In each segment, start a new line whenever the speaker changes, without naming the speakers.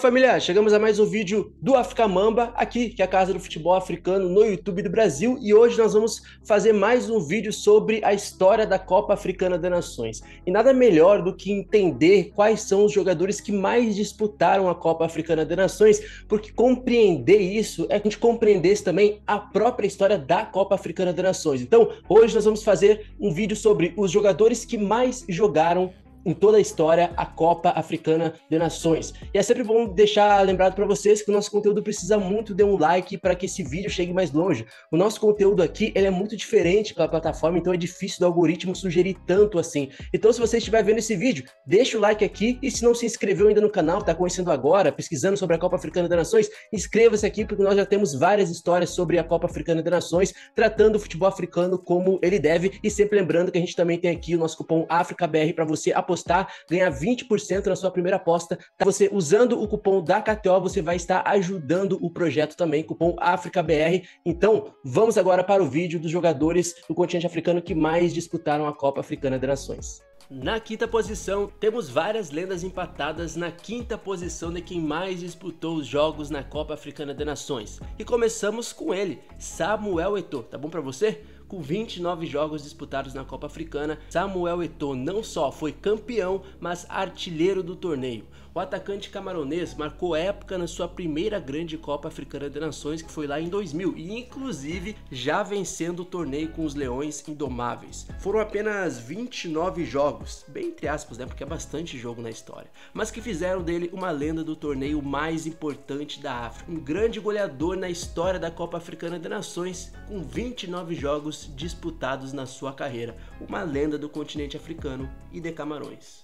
Família, chegamos a mais um vídeo do África Mamba, aqui, que é a casa do futebol africano no YouTube do Brasil, e hoje nós vamos fazer mais um vídeo sobre a história da Copa Africana das Nações. E nada melhor do que entender quais são os jogadores que mais disputaram a Copa Africana das Nações, porque compreender isso é que a gente compreendesse também a própria história da Copa Africana das Nações. Então, hoje nós vamos fazer um vídeo sobre os jogadores que mais jogaram em toda a história a Copa Africana de Nações. E é sempre bom deixar lembrado para vocês que o nosso conteúdo precisa muito de um like para que esse vídeo chegue mais longe. O nosso conteúdo aqui ele é muito diferente pela plataforma, então é difícil do algoritmo sugerir tanto assim. Então se você estiver vendo esse vídeo, deixa o like aqui e se não se inscreveu ainda no canal, está conhecendo agora, pesquisando sobre a Copa Africana de Nações, inscreva-se aqui porque nós já temos várias histórias sobre a Copa Africana de Nações, tratando o futebol africano como ele deve e sempre lembrando que a gente também tem aqui o nosso cupom AFRICABR para você apostar, ganhar 20% na sua primeira aposta. Você usando o cupom da KTO, você vai estar ajudando o projeto também, cupom AFRICABR. Então, vamos agora para o vídeo dos jogadores do continente africano que mais disputaram a Copa Africana das Nações. Na quinta posição, temos várias lendas empatadas na quinta posição de quem mais disputou os jogos na Copa Africana das Nações. E começamos com ele, Samuel Eto'o. Tá bom para você? Com 29 jogos disputados na Copa Africana, Samuel Eto'o não só foi campeão, mas artilheiro do torneio. O atacante camaronês marcou época na sua primeira grande Copa Africana de Nações, que foi lá em 2000, e inclusive já vencendo o torneio com os Leões Indomáveis. Foram apenas 29 jogos, bem entre aspas, né, porque é bastante jogo na história, mas que fizeram dele uma lenda do torneio mais importante da África. Um grande goleador na história da Copa Africana de Nações, com 29 jogos disputados na sua carreira. Uma lenda do continente africano e de Camarões.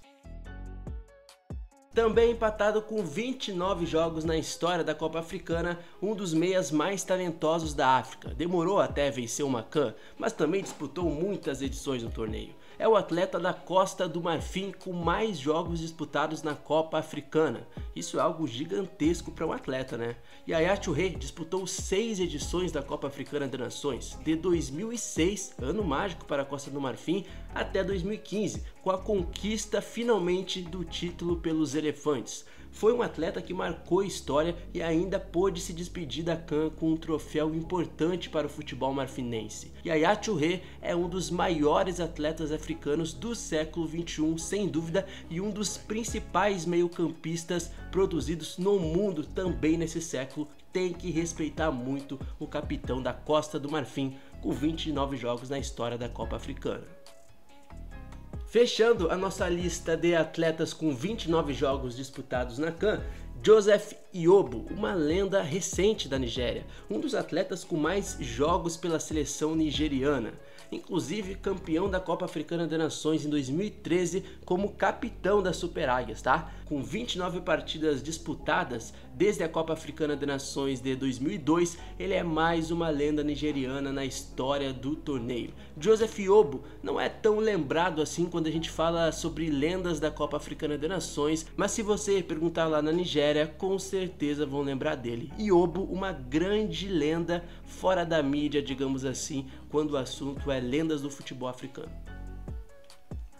Também empatado com 29 jogos na história da Copa Africana, um dos meias mais talentosos da África. Demorou até vencer uma CAN, mas também disputou muitas edições do torneio. É o atleta da Costa do Marfim com mais jogos disputados na Copa Africana. Isso é algo gigantesco para um atleta, né? Yaya Touré disputou 6 edições da Copa Africana das Nações, de 2006, ano mágico para a Costa do Marfim, até 2015, com a conquista finalmente do título pelos Elefantes. Foi um atleta que marcou história e ainda pôde se despedir da CAN com um troféu importante para o futebol marfinense. Yaya Touré é um dos maiores atletas africanos do século XXI, sem dúvida, e um dos principais meio-campistas produzidos no mundo também nesse século. Tem que respeitar muito o capitão da Costa do Marfim, com 29 jogos na história da Copa Africana. Fechando a nossa lista de atletas com 29 jogos disputados na CAN, Joseph Yobo, uma lenda recente da Nigéria, um dos atletas com mais jogos pela seleção nigeriana, inclusive campeão da Copa Africana das Nações em 2013 como capitão das Super Águias, tá? Com 29 partidas disputadas desde a Copa Africana das Nações de 2002, ele é mais uma lenda nigeriana na história do torneio. Joseph Yobo não é tão lembrado assim quando a gente fala sobre lendas da Copa Africana das Nações, mas se você perguntar lá na Nigéria, com certeza vão lembrar dele. Yobo, uma grande lenda fora da mídia, digamos assim, quando o assunto é lendas do futebol africano.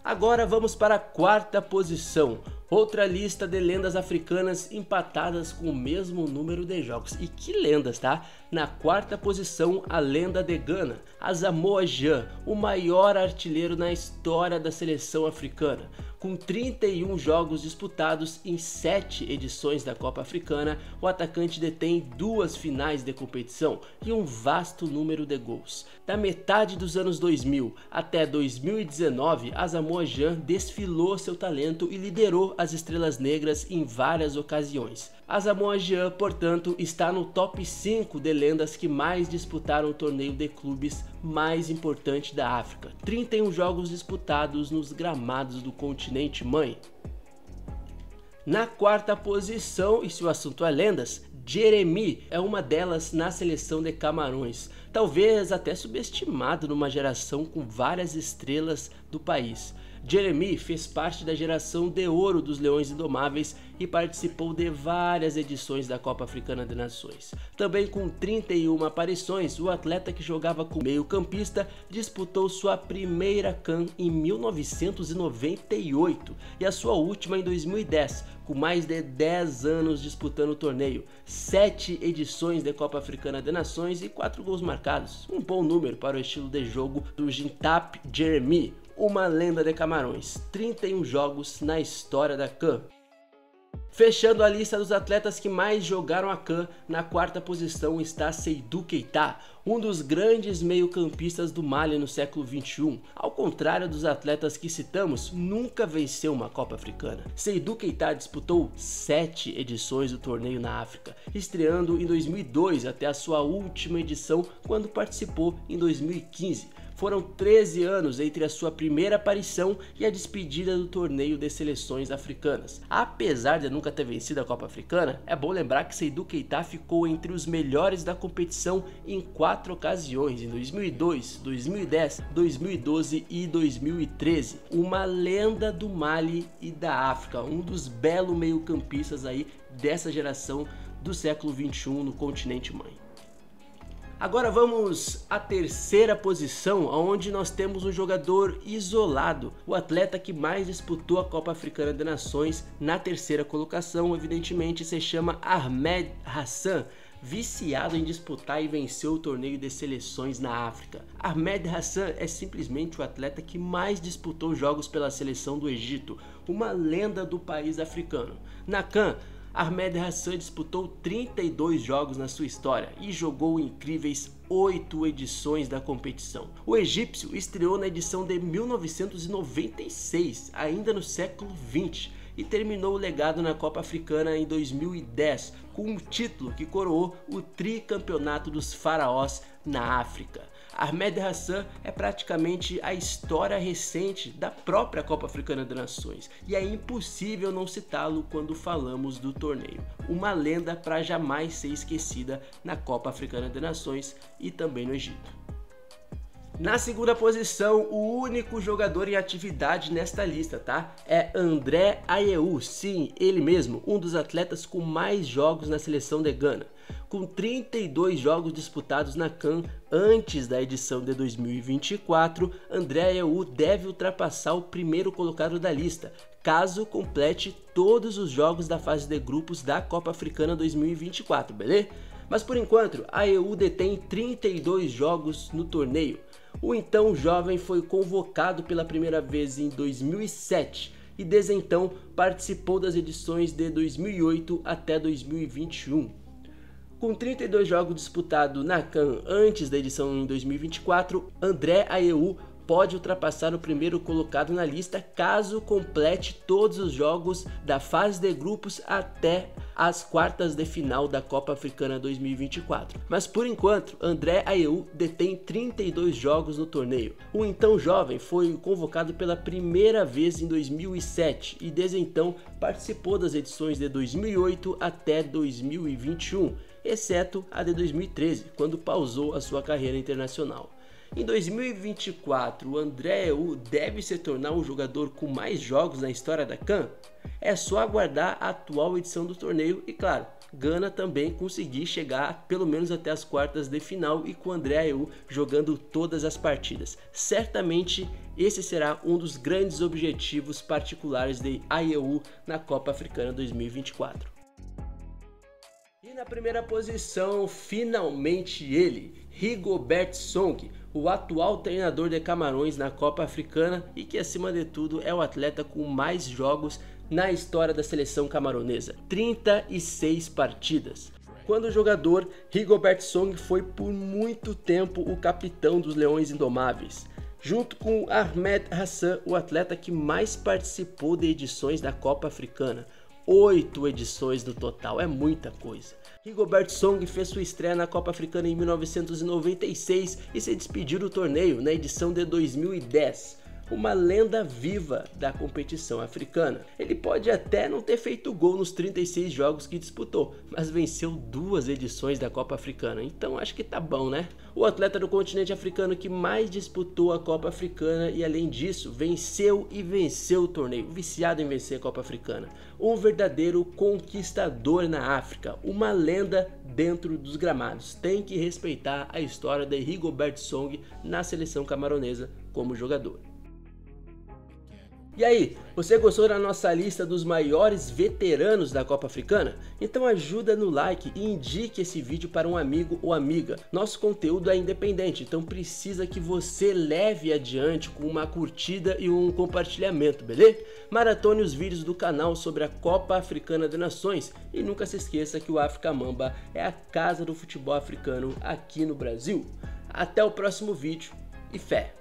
Agora vamos para a quarta posição, outra lista de lendas africanas empatadas com o mesmo número de jogos. E que lendas, tá? Na quarta posição, a lenda de Gana, Asamoah Gyan, o maior artilheiro na história da seleção africana. Com 31 jogos disputados em 7 edições da Copa Africana, o atacante detém 2 finais de competição e um vasto número de gols. Da metade dos anos 2000 até 2019, Asamoah Gyan desfilou seu talento e liderou as Estrelas Negras em várias ocasiões. Asamoah Gyan, portanto, está no top 5 de lendas que mais disputaram o torneio de clubes mais importante da África. 31 jogos disputados nos gramados do continente mãe. Na quarta posição, e se o assunto é lendas, Jérémie é uma delas na seleção de Camarões, talvez até subestimado numa geração com várias estrelas do país. Jeremy fez parte da geração de ouro dos Leões Indomáveis e participou de várias edições da Copa Africana de Nações. Também com 31 aparições, o atleta que jogava como meio-campista disputou sua primeira CAN em 1998 e a sua última em 2010, com mais de 10 anos disputando o torneio, 7 edições da Copa Africana de Nações e 4 gols marcados, um bom número para o estilo de jogo do Jintap Jeremy, uma lenda de Camarões, 31 jogos na história da CAN. Fechando a lista dos atletas que mais jogaram a CAN, na quarta posição está Seydou Keita, um dos grandes meio-campistas do Mali no século XXI. Ao contrário dos atletas que citamos, nunca venceu uma Copa Africana. Seydou Keita disputou 7 edições do torneio na África, estreando em 2002 até a sua última edição, quando participou em 2015. Foram 13 anos entre a sua primeira aparição e a despedida do torneio de seleções africanas. Apesar de nunca ter vencido a Copa Africana, é bom lembrar que Seydou Keita ficou entre os melhores da competição em 4 ocasiões, em 2002, 2010, 2012 e 2013. Uma lenda do Mali e da África, um dos belos meio-campistas aí dessa geração do século XXI no continente mãe. Agora vamos à terceira posição, onde nós temos um jogador isolado, o atleta que mais disputou a Copa Africana de Nações. Na terceira colocação, evidentemente, se chama Ahmed Hassan, viciado em disputar e vencer o torneio de seleções na África. Ahmed Hassan é simplesmente o atleta que mais disputou jogos pela seleção do Egito, uma lenda do país africano. Na CAN, Ahmed Hassan disputou 32 jogos na sua história e jogou incríveis 8 edições da competição. O egípcio estreou na edição de 1996, ainda no século XX, e terminou o legado na Copa Africana em 2010, com um título que coroou o tricampeonato dos faraós na África. Ahmed Hassan é praticamente a história recente da própria Copa Africana de Nações, e é impossível não citá-lo quando falamos do torneio. Uma lenda para jamais ser esquecida na Copa Africana de Nações e também no Egito. Na segunda posição, o único jogador em atividade nesta lista, tá? É André Ayew, sim, ele mesmo, um dos atletas com mais jogos na seleção de Gana. Com 32 jogos disputados na CAN antes da edição de 2024, André Ayew deve ultrapassar o primeiro colocado da lista, caso complete todos os jogos da fase de grupos da Copa Africana 2024, beleza? Mas por enquanto, Ayew detém 32 jogos no torneio. O então jovem foi convocado pela primeira vez em 2007 e desde então participou das edições de 2008 até 2021. Com 32 jogos disputados na CAN antes da edição em 2024, André Ayew pode ultrapassar o primeiro colocado na lista caso complete todos os jogos da fase de grupos até as quartas de final da Copa Africana 2024. Mas por enquanto, André Ayew detém 32 jogos no torneio. O então jovem foi convocado pela primeira vez em 2007 e desde então participou das edições de 2008 até 2021, exceto a de 2013, quando pausou a sua carreira internacional. Em 2024, o André Ayew deve se tornar o jogador com mais jogos na história da CAN? É só aguardar a atual edição do torneio e, claro, Gana também conseguir chegar pelo menos até as quartas de final e com o André Ayew jogando todas as partidas. Certamente esse será um dos grandes objetivos particulares de Ayew na Copa Africana 2024. E na primeira posição, finalmente ele, Rigobert Song, o atual treinador de Camarões na Copa Africana e que acima de tudo é o atleta com mais jogos na história da seleção camaronesa, 36 partidas. Quando jogador, Rigobert Song foi por muito tempo o capitão dos Leões Indomáveis. Junto com Ahmed Hassan, o atleta que mais participou de edições da Copa Africana, 8 edições no total, é muita coisa. Rigobert Song fez sua estreia na Copa Africana em 1996 e se despediu do torneio na edição de 2010. uma lenda viva da competição africana. Ele pode até não ter feito gol nos 36 jogos que disputou, mas venceu 2 edições da Copa Africana, então acho que tá bom, né? O atleta do continente africano que mais disputou a Copa Africana e, além disso, venceu o torneio, viciado em vencer a Copa Africana. Um verdadeiro conquistador na África, uma lenda dentro dos gramados. Tem que respeitar a história de Rigobert Song na seleção camaronesa como jogador. E aí, você gostou da nossa lista dos maiores veteranos da Copa Africana? Então ajuda no like e indique esse vídeo para um amigo ou amiga. Nosso conteúdo é independente, então precisa que você leve adiante com uma curtida e um compartilhamento, beleza? Maratone os vídeos do canal sobre a Copa Africana das Nações e nunca se esqueça que o Africa Mamba é a casa do futebol africano aqui no Brasil. Até o próximo vídeo e fé!